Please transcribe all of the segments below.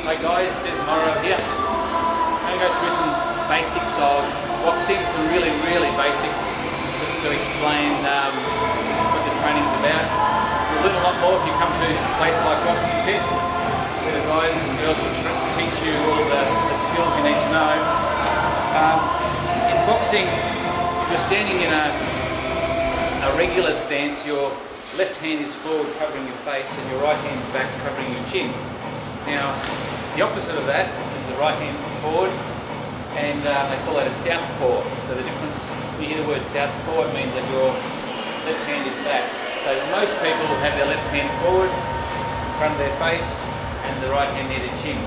Hi guys, there's Morrow here. I'm going to go through some basics of boxing, some really basics, just to explain what the training's about. You'll learn a lot more if you come to a place like BoxingFit, where the guys and girls will teach you all the skills you need to know. In boxing, if you're standing in a regular stance, your left hand is forward covering your face and your right hand's back covering your chin. Now, the opposite of that is the right hand forward, and they call that a southpaw. So the difference, when you hear the word southpaw, it means that your left hand is back. So most people have their left hand forward in front of their face and the right hand near their chin.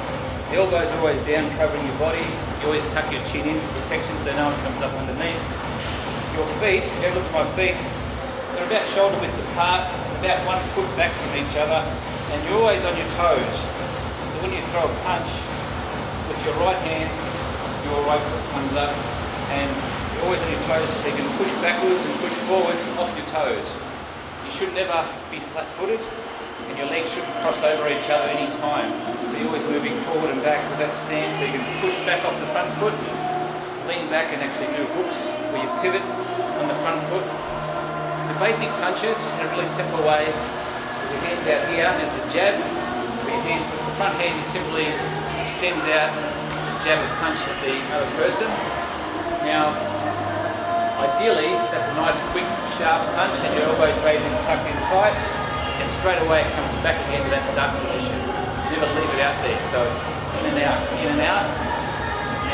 The elbows are always down covering your body. You always tuck your chin in for protection so no one comes up underneath. Your feet, if you have a look at my feet, they're about shoulder width apart, about 1 foot back from each other, and you're always on your toes. So when you throw a punch with your right hand, your right foot comes up, and you're always on your toes, so you can push backwards and push forwards off your toes. You should never be flat-footed, and your legs shouldn't cross over each other any time. So you're always moving forward and back with that stance, so you can push back off the front foot, lean back and actually do hooks where you pivot on the front foot. The basic punches in a really simple way, with your hands out here, there's the jab. The front hand is simply extends out to jab a punch at the other person. Now, ideally, that's a nice, quick, sharp punch, and your elbows raising, tucked in tight, and straight away it comes back again to that start position. You never leave it out there, so it's in and out, in and out.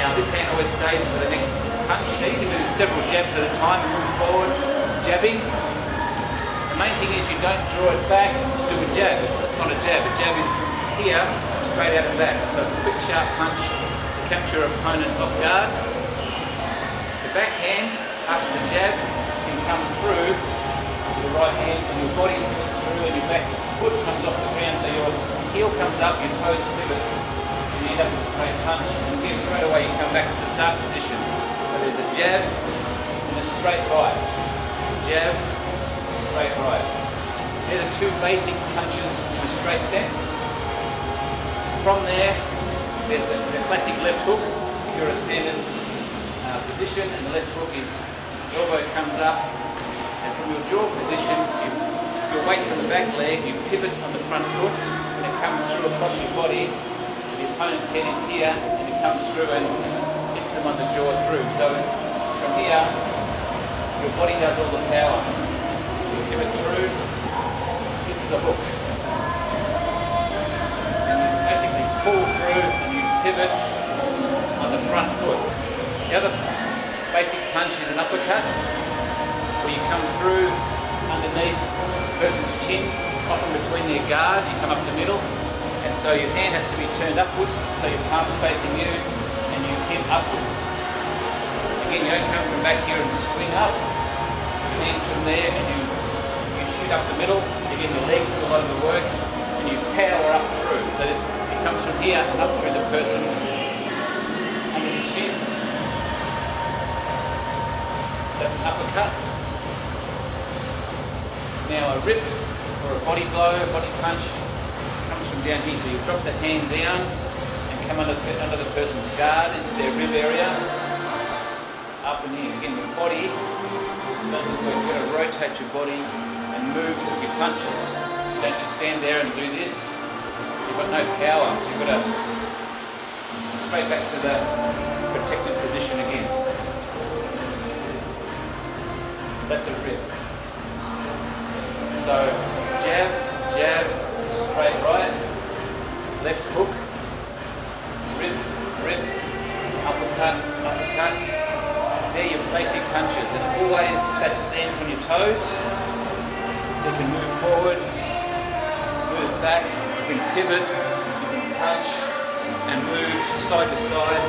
Now, this hand always stays for the next punch. Now, you can do several jabs at a time and move forward, jabbing. The main thing is you don't draw it back to do a jab. It's not a jab. A jab is here, straight out and back. So it's a quick, sharp punch to capture your opponent off guard. The backhand, after the jab, can come through with the right hand, and your body comes through and your back foot comes off the ground. So your heel comes up, your toes pivot, and you end up with a straight punch. And again, straight away you come back to the start position. So there's a jab and a straight right. Jab, straight right. They're the two basic punches in a straight sense. From there's the classic left hook. If you're a standard position, and the left hook is elbow comes up, and from your jaw position, your weight's on the back leg, you pivot on the front foot, and it comes through across your body. The opponent's head is here, and it comes through and hits them on the jaw through. So it's from here, your body does all the power. You pivot through. This is a hook. Pull through and you pivot on the front foot. The other basic punch is an uppercut, where you come through underneath the person's chin, often between their guard, you come up the middle, and so your hand has to be turned upwards, so your palm is facing you, and you hit upwards. Again, you don't come from back here and swing up, your hands from there, and you shoot up the middle. Again, your legs do a lot of the work, and you power up through. So comes from here up through the person's under the chin. That's an uppercut. Now a rip or a body blow, a body punch comes from down here. So you drop the hand down and come under the person's guard into their rib area, up and in. Again, your body doesn't work. You've got to rotate your body and move with your punches. You don't just stand there and do this. You've got no power, so you've got to straight back to the protected position again. That's a rip. So jab, jab, straight right, left hook, rip, rip, uppercut, uppercut. They're your basic punches, and always that stance on your toes, so you can move forward, move back. You can pivot, you can punch and move side to side,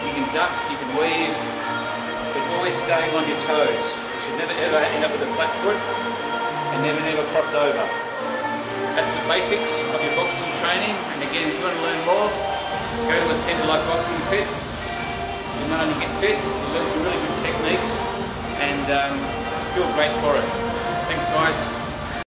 you can duck, you can weave, but always staying on your toes. You should never ever end up with a flat foot and never cross over. That's the basics of your boxing training, and again, if you want to learn more, go to a centre like BoxingFit. You'll not only get fit, you'll learn some really good techniques and feel great for it. Thanks guys.